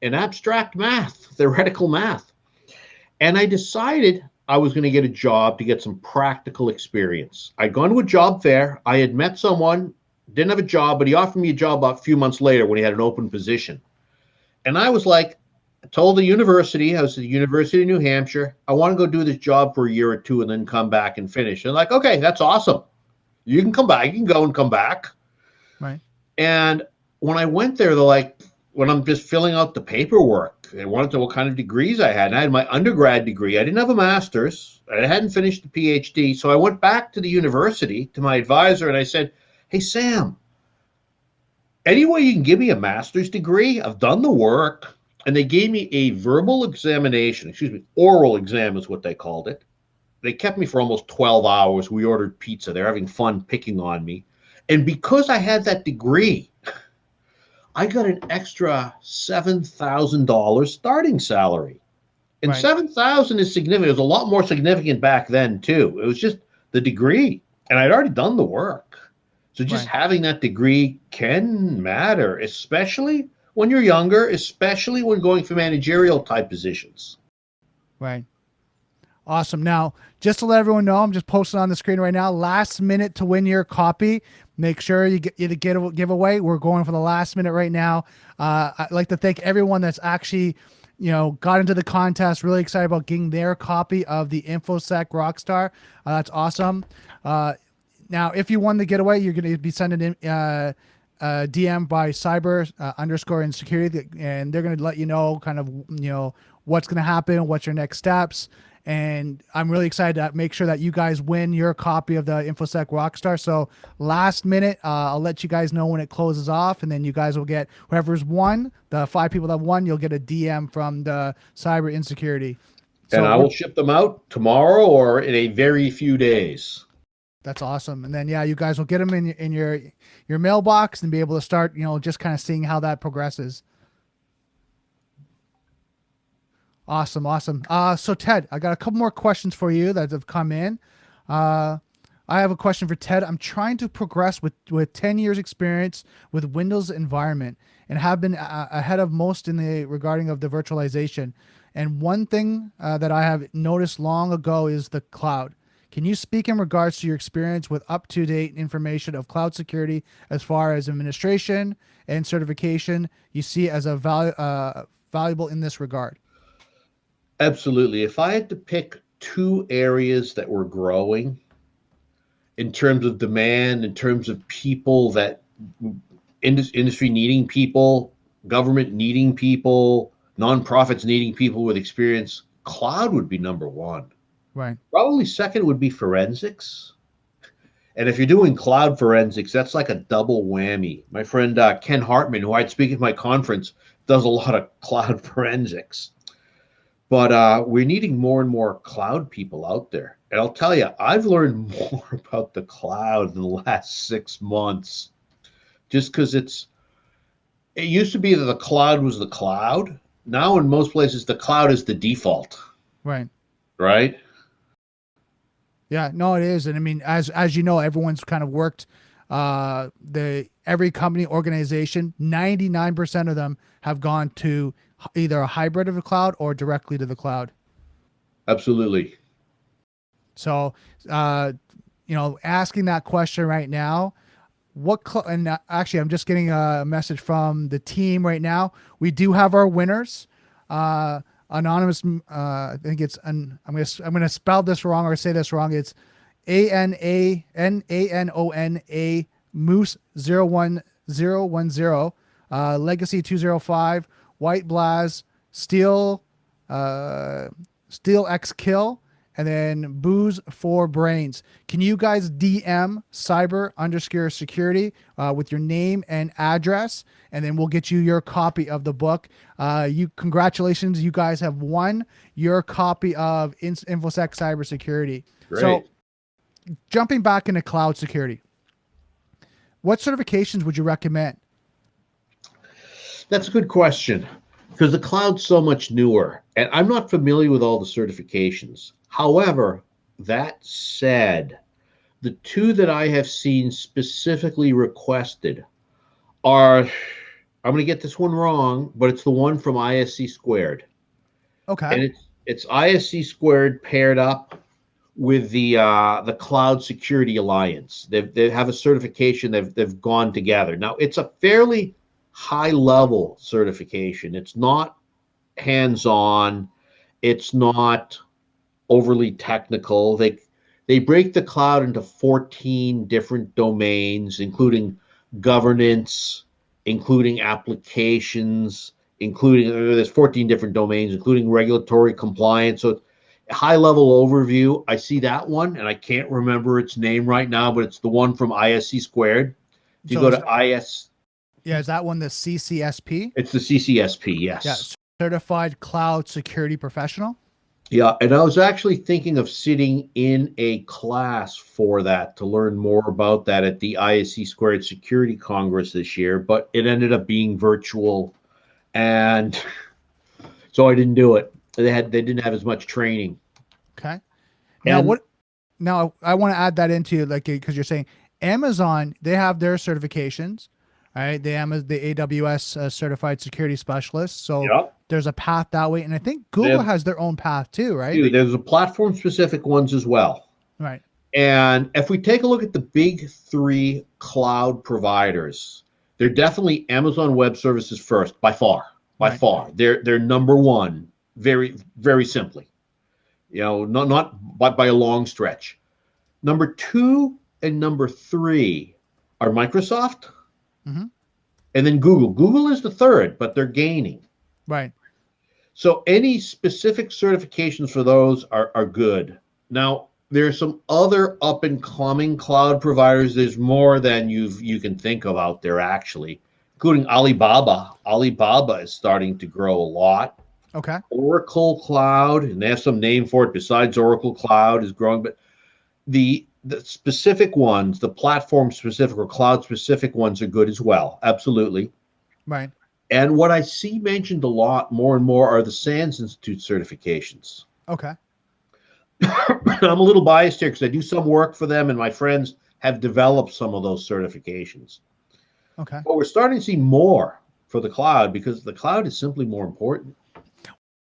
in abstract math, theoretical math. And I decided I was going to get a job to get some practical experience. I'd gone to a job fair. I had met someone, didn't have a job, but he offered me a job a few months later when he had an open position. And I was like, I told the university, I was at the University of New Hampshire, I want to go do this job for a year or two and then come back and finish. And like, okay, that's awesome. You can come back. You can go and come back. Right. And when I went there, they're like, when I'm just filling out the paperwork. They wanted to know what kind of degrees I had. And I had my undergrad degree. I didn't have a master's. I hadn't finished the PhD. So I went back to the university, to my advisor, and I said, hey, Sam, any way you can give me a master's degree? I've done the work. And they gave me a verbal examination, oral exam is what they called it. They kept me for almost 12 hours. We ordered pizza. They're having fun picking on me. And because I had that degree, I got an extra $7,000 starting salary. And Right. $7,000 is significant. It was a lot more significant back then, too. It was just the degree. And I'd already done the work. So just having that degree can matter, especially when you're younger, especially when going for managerial type positions. Right. Awesome. Now, just to let everyone know, I'm just posting on the screen right now. Last minute to win your copy. Make sure you get a giveaway. We're going for the last minute right now. I'd like to thank everyone that's actually, got into the contest. Really excited about getting their copy of the InfoSec Rockstar. That's awesome. Now, if you won the getaway, you're going to be sending in DM by cyber underscore and security, and they're going to let you know kind of, what's going to happen, what's your next steps. And I'm really excited to make sure that you guys win your copy of the InfoSec Rockstar. So last minute, I'll let you guys know when it closes off, and then you guys will get whoever's won, the 5 people that won, you'll get a DM from the cyber insecurity. And I will ship them out tomorrow or in a very few days. That's awesome. And then, you guys will get them in your mailbox and be able to start, just kind of seeing how that progresses. Awesome. So Ted, I got a couple more questions for you that have come in. I have a question for Ted. I'm trying to progress with 10 years experience with Windows environment and have been ahead of most in the regarding of the virtualization. And one thing that I have noticed long ago is the cloud. Can you speak in regards to your experience with up-to-date information of cloud security as far as administration and certification you see as a valuable in this regard? Absolutely. If I had to pick 2 areas that were growing in terms of demand, in terms of people that industry needing people, government needing people, nonprofits needing people with experience, cloud would be number 1. Right. Probably second would be forensics. And if you're doing cloud forensics, that's like a double whammy. My friend Ken Hartman, who I'd speak at my conference, does a lot of cloud forensics. But we're needing more and more cloud people out there. And I'll tell you, I've learned more about the cloud in the last 6 months, just because it used to be that the cloud was the cloud. Now in most places, the cloud is the default. Right. Right? Yeah, no, it is. And I mean, as you know, everyone's kind of worked every company organization, 99% of them have gone to either a hybrid of the cloud or directly to the cloud. Absolutely. So, asking that question right now, actually, I'm just getting a message from the team right now. We do have our winners. Anonymous, I think it's, I'm gonna spell this wrong or say this wrong. It's ANANONA Moose 01010, Legacy 205, White Blaz, Steel X Kill, and then Booze for Brains. Can you guys DM cyber_security with your name and address, and then we'll get you your copy of the book. Congratulations, you guys have won your copy of InfoSec Cybersecurity. Great. So, jumping back into cloud security, what certifications would you recommend? That's a good question, because the cloud's so much newer, and I'm not familiar with all the certifications. However, that said, the 2 that I have seen specifically requested are, I'm going to get this one wrong, but it's the one from Issc. Okay. And it's Issc paired up with the Cloud Security Alliance. They have a certification. They've gone together. Now, it's a fairly high-level certification. It's not hands-on. It's not overly technical. They break the cloud into 14 different domains, including governance, including applications, including there's 14 different domains, including regulatory compliance. So high level overview. I see that one, and I can't remember its name right now, but it's the one from ISC squared. If you go to IS. Yeah, is that one the CCSP? It's the CCSP, yes. Yeah, Certified Cloud Security Professional. Yeah, and I was actually thinking of sitting in a class for that to learn more about that at the ISC Squared Security Congress this year, but it ended up being virtual, and so I didn't do it. They didn't have as much training. Okay. Now I want to add that into, like, because you're saying Amazon, they have their certifications, right? The AWS Certified Security Specialist. So there's a path that way, and I think Google has their own path too, right? There's a platform specific ones as well. Right. And if we take a look at the big three cloud providers, they're definitely Amazon Web Services first, by far. By far. They're number one, very, very simply. Not by a long stretch. Number two and number three are Microsoft, and then Google. Google is the third, but they're gaining. Right. So any specific certifications for those are good. Now, there's some other up and coming cloud providers. There's more than you can think of out there, actually, including Alibaba. Alibaba is starting to grow a lot. Okay. Oracle Cloud, and they have some name for it besides Oracle Cloud, is growing. But the specific ones, the platform specific or cloud specific ones, are good as well. Absolutely. Right. And what I see mentioned a lot more and more are the SANS Institute certifications. Okay. I'm a little biased here because I do some work for them, and my friends have developed some of those certifications. Okay. But we're starting to see more for the cloud because the cloud is simply more important.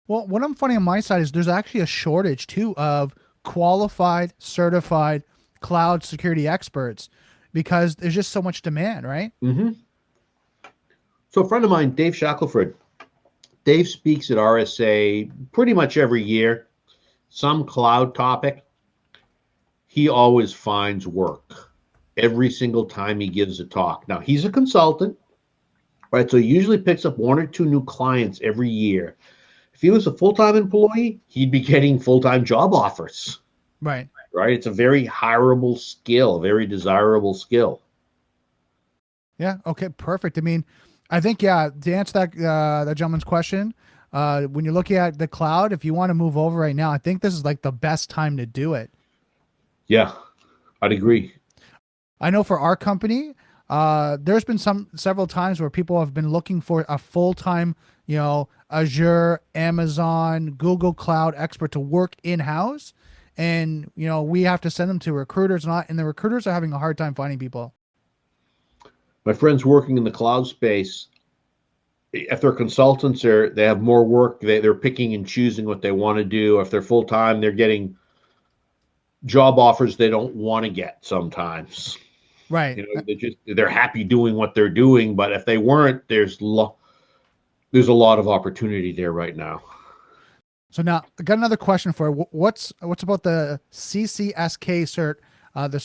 Well, what I'm finding on my side is there's actually a shortage too of qualified, certified cloud security experts because there's just so much demand, right? Mm-hmm. So a friend of mine, Dave Shackelford, Dave speaks at RSA pretty much every year, some cloud topic. He always finds work every single time he gives a talk. Now, he's a consultant, right? So he usually picks up one or two new clients every year. If he was a full-time employee, he'd be getting full-time job offers. Right. Right? It's a very hireable skill, a very desirable skill. Yeah. Okay. Perfect. I mean, I think, to answer that gentleman's question, when you're looking at the cloud, if you want to move over right now, I think this is like the best time to do it. Yeah, I'd agree. I know for our company, there's been several times where people have been looking for a full-time, Azure, Amazon, Google Cloud expert to work in-house. And, we have to send them to recruiters, and the recruiters are having a hard time finding people. My friends working in the cloud space, if they're consultants, they have more work. They're picking and choosing what they want to do. If they're full-time, they're getting job offers they don't want to get sometimes. Right. They're happy doing what they're doing, but if they weren't, there's a lot of opportunity there right now. So now I got another question for you. What's about the Ccsk Cert, the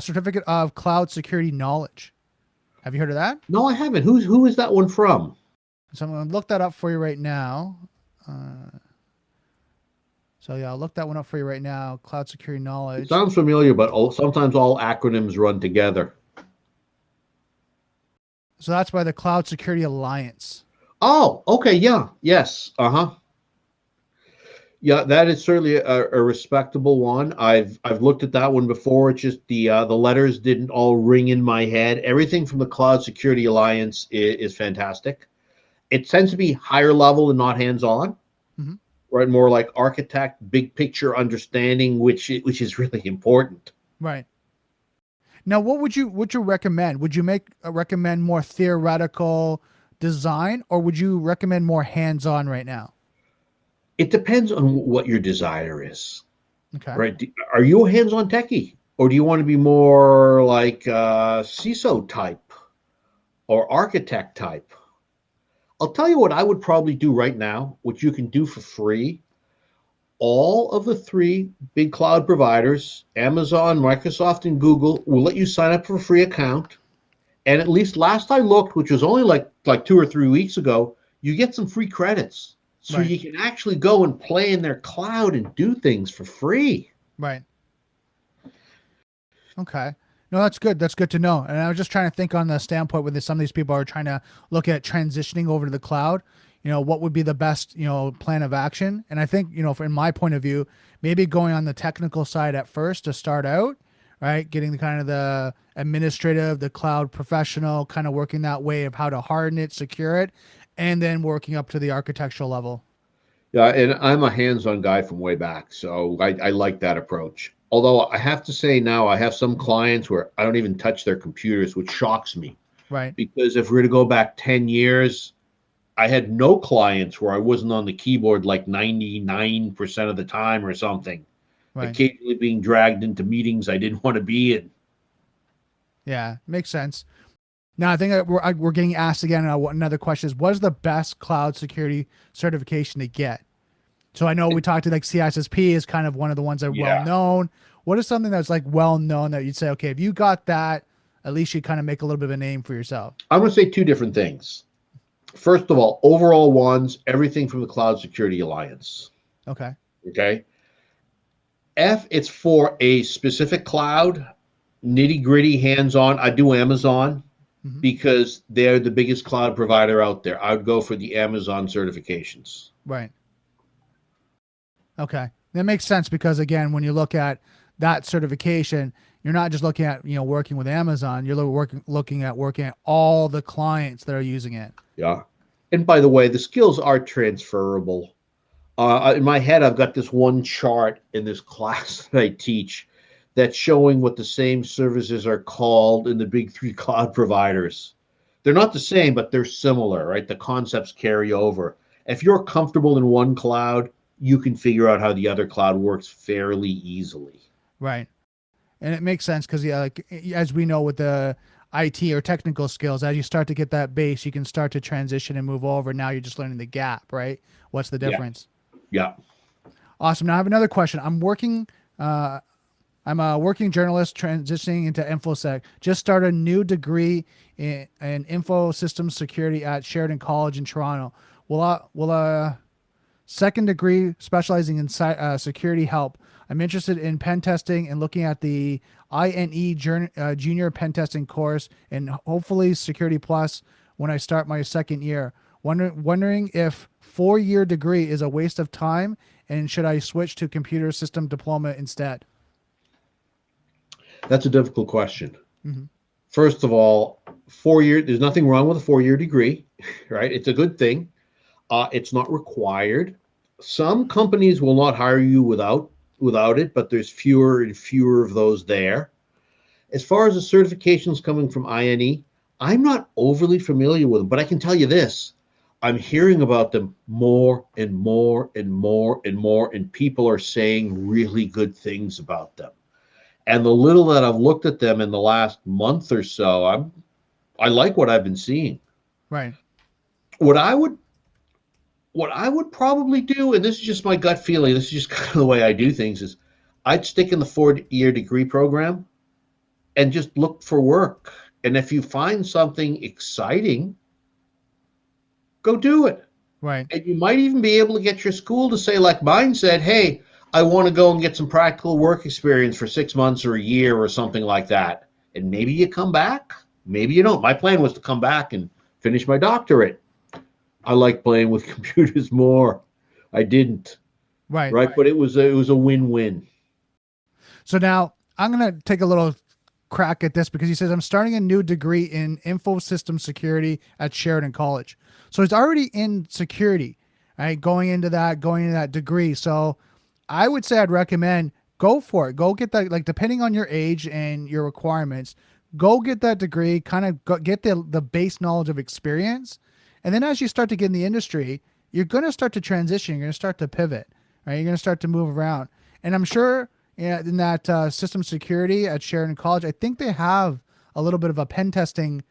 Certificate of Cloud Security Knowledge? Have you heard of that? No, I haven't. Who is that one from? So I'm going to look that up for you right now. I'll look that one up for you right now. Cloud Security Knowledge. It sounds familiar, but sometimes all acronyms run together. So that's by the Cloud Security Alliance. Oh, okay. Yeah. Yes. Uh-huh. Yeah, that is certainly a respectable one. I've looked at that one before. It's just the letters didn't all ring in my head. Everything from the Cloud Security Alliance is fantastic. It tends to be higher level and not hands-on, right? More like architect, big picture understanding, which is really important. Right. Now, what would you recommend? Would you recommend more theoretical design, or would you recommend more hands-on right now? It depends on what your desire is. Okay. Right? Are you a hands-on techie, or do you want to be more like CISO type or architect type? I'll tell you what I would probably do right now, which you can do for free. All of the three big cloud providers, Amazon, Microsoft, and Google, will let you sign up for a free account, And at least last I looked, which was only like 2 or 3 weeks ago, you get some free credits. So Right. you can actually go and play in their cloud and do things for free. Right. Okay. No, that's good. That's good to know. And I was just trying to think on the standpoint with some of these people are trying to look at transitioning over to the cloud. What would be the best, plan of action? And I think, from my point of view, maybe going on the technical side at first to start out, right? Getting the kind of the administrative, the cloud professional, kind of working that way of how to harden it, secure it, and then working up to the architectural level. Yeah, and I'm a hands-on guy from way back, so I like that approach. Although I have to say now I have some clients where I don't even touch their computers, which shocks me. Right. Because if we're to go back 10 years, I had no clients where I wasn't on the keyboard like 99% of the time or something. Right. Occasionally being dragged into meetings I didn't want to be in. Yeah, makes sense. Now, I think that we're getting asked again. Another question is, what is the best cloud security certification to get? So I know we talked to like Cisp is kind of one of the ones that are well known. What is something that's like well known that you'd say, okay, if you got that, at least you kind of make a little bit of a name for yourself? I'm going to say two different things. First of all, overall ones, everything from the Cloud Security Alliance. Okay. Okay. It's for a specific cloud, nitty gritty, hands on. I do Amazon because they're the biggest cloud provider out there. I would go for the Amazon certifications. Right. Okay. That makes sense because again, when you look at that certification, you're not just looking at, working with Amazon, you're looking at working at all the clients that are using it. Yeah. And by the way, the skills are transferable. In my head, I've got this one chart in this class that I teach that's showing what the same services are called in the big three cloud providers. They're not the same, but they're similar, right? The concepts carry over. If you're comfortable in one cloud, you can figure out how the other cloud works fairly easily. Right. And it makes sense because, like, as we know with the IT or technical skills, as you start to get that base, you can start to transition and move over. Now you're just learning the gap, right? What's the difference? Yeah. Awesome. Now I have another question. I'm a working journalist transitioning into InfoSec. Just started a new degree in info systems security at Sheridan College in Toronto. Will a second degree specializing in security help? I'm interested in pen testing and looking at the INE junior pen testing course and hopefully Security Plus when I start my second year. Wondering if 4-year degree is a waste of time and should I switch to computer system diploma instead? That's a difficult question. First of all, 4-year, there's nothing wrong with a 4-year degree, right? It's a good thing. It's not required. Some companies will not hire you without it, but there's fewer and fewer of those there. As far as the certifications coming from INE, I'm not overly familiar with them, but I can tell you this. I'm hearing about them more and more and more and more, and people are saying really good things about them. And the little that I've looked at them in the last month or so, I like what I've been seeing. Right. What I would probably do, and this is just my gut feeling, this is just kind of the way I do things, is I'd stick in the 4-year degree program and just look for work. And if you find something exciting, go do it. Right. And you might even be able to get your school to say, like mine said, hey, I want to go and get some practical work experience for 6 months or a year or something like that. And maybe you come back, maybe you don't. My plan was to come back and finish my doctorate. I like playing with computers more. I didn't. Right. But it was a win-win. So now I'm going to take a little crack at this because he says, I'm starting a new degree in info system security at Sheridan College. So he's already in security, right? Going into that degree. So I would say I'd recommend go for it. Go get that, like, depending on your age and your requirements, go get that degree, kind of get the base knowledge of experience. And then as you start to get in the industry, you're going to start to transition. You're going to start to pivot, right? You're going to start to move around. And I'm sure in that system security at Sheridan College, I think they have a little bit of a pen testing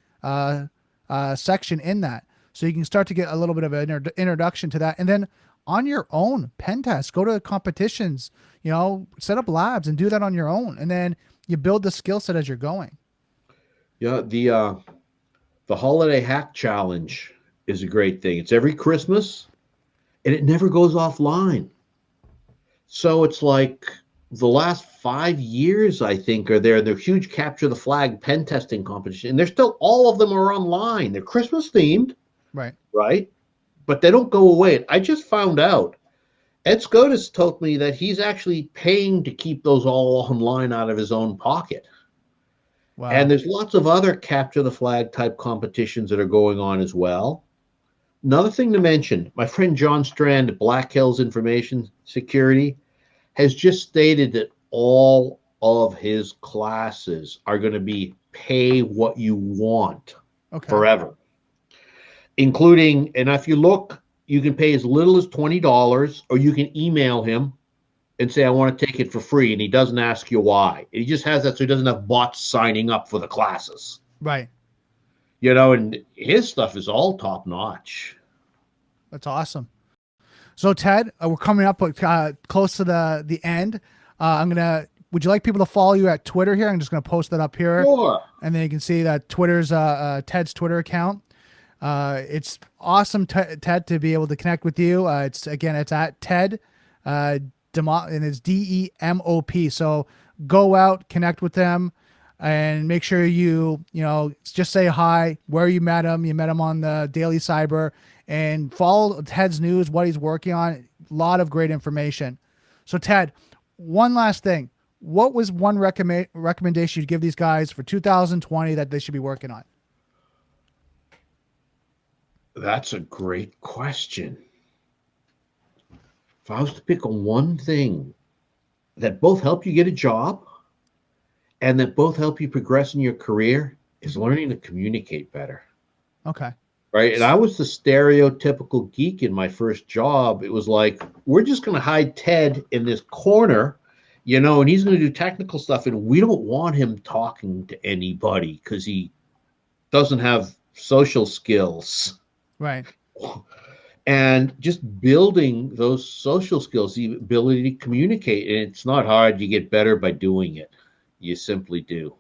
section in that. So you can start to get a little bit of an introduction to that. And then on your own, pen test, go to competitions, set up labs and do that on your own. And then you build the skill set as you're going. Yeah, The Holiday Hack Challenge is a great thing. It's every Christmas, and it never goes offline. So it's like the last 5 years, I think, are there. They're huge capture the flag pen testing competition, and they're still, all of them are online. They're Christmas themed, right? But they don't go away. I just found out, Ed Scotus told me that he's actually paying to keep those all online out of his own pocket. Wow. And there's lots of other capture the flag type competitions that are going on as well. Another thing to mention, my friend John Strand at Black Hills Information Security has just stated that all of his classes are going to be pay what you want forever. Including, and if you look, you can pay as little as $20, or you can email him and say, I want to take it for free, and he doesn't ask you why. He just has that so he doesn't have bots signing up for the classes. Right. You know, and his stuff is all top notch. That's awesome. So Ted, we're coming up close to the end. Would you like people to follow you at Twitter here? I'm just going to post that up here. Sure. And then you can see that Twitter's Ted's Twitter account. It's awesome, Ted, to be able to connect with you. It's at Ted and it's DEMOP. So go out, connect with them, and make sure you just say hi, where you met him. You met him on the Daily Cyber, and follow Ted's news, what he's working on. A lot of great information. So Ted, one last thing. What was one recommendation you'd give these guys for 2020 that they should be working on? That's a great question. If I was to pick on one thing that both help you get a job and that both help you progress in your career, is learning to communicate better. Okay. Right. And I was the stereotypical geek in my first job. It was like, we're just going to hide Ted in this corner, and he's going to do technical stuff. And we don't want him talking to anybody because he doesn't have social skills. Right. And just building those social skills, the ability to communicate. And it's not hard. You get better by doing it. You simply do.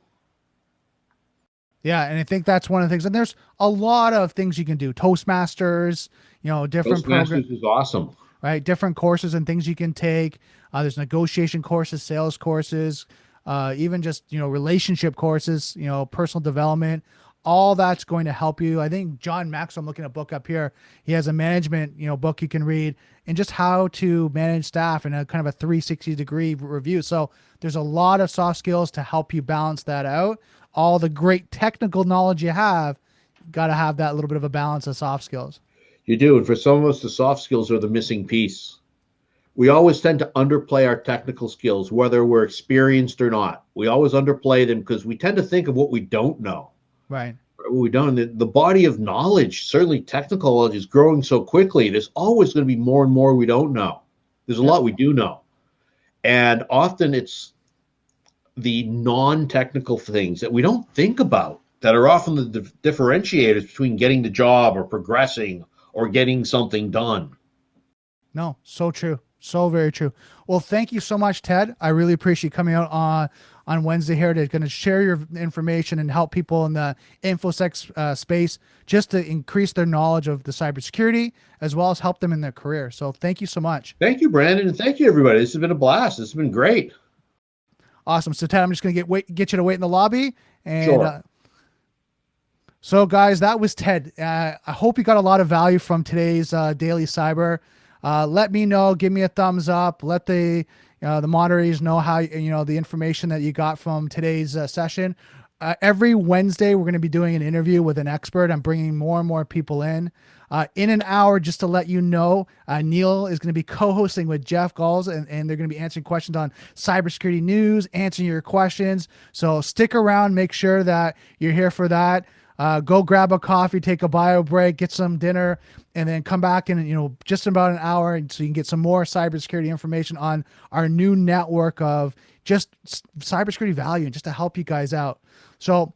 Yeah, and I think that's one of the things. And there's a lot of things you can do. Toastmasters, different programs. Toastmasters is awesome. Right, different courses and things you can take. There's negotiation courses, sales courses, even just relationship courses, personal development. All that's going to help you. I think John Maxwell, I'm looking at a book up here. He has a management book you can read, and just how to manage staff in a kind of a 360-degree review. So there's a lot of soft skills to help you balance that out. All the great technical knowledge you have, got to have that little bit of a balance of soft skills. You do. And for some of us, the soft skills are the missing piece. We always tend to underplay our technical skills, whether we're experienced or not. We always underplay them because we tend to think of what we don't know. Right. What we don't. The body of knowledge, certainly technical knowledge, is growing so quickly. There's always going to be more and more we don't know. There's a lot we do know. And often it's the non-technical things that we don't think about that are often the differentiators between getting the job or progressing or getting something done. No, so true. So very true. Well, thank you so much, Ted. I really appreciate you coming out on Wednesday here to going to share your information and help people in the InfoSec space just to increase their knowledge of the cybersecurity as well as help them in their career. So thank you so much. Thank you, Brandon. And thank you, everybody. This has been a blast. This has been great. Awesome. So Ted, I'm just going to get you to wait in the lobby. And sure. So guys, that was Ted. I hope you got a lot of value from today's Daily Cyber. Let me know, give me a thumbs up, let the moderators know how, the information that you got from today's session. Every Wednesday, we're going to be doing an interview with an expert. I'm bringing more and more people in an hour, just to let you know. Neil is going to be co-hosting with Jeff Galls, and they're going to be answering questions on cybersecurity news, answering your questions. So stick around, make sure that you're here for that. Go grab a coffee, take a bio break, get some dinner, and then come back in, just about an hour, and so you can get some more cybersecurity information on our new network of just cybersecurity value and just to help you guys out. So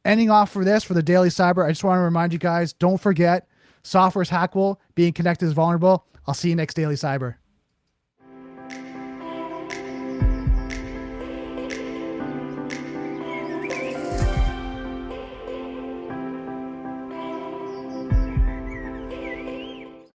ending off for the Daily Cyber, I just want to remind you guys, don't forget, software is hackable, being connected is vulnerable. I'll see you next Daily Cyber.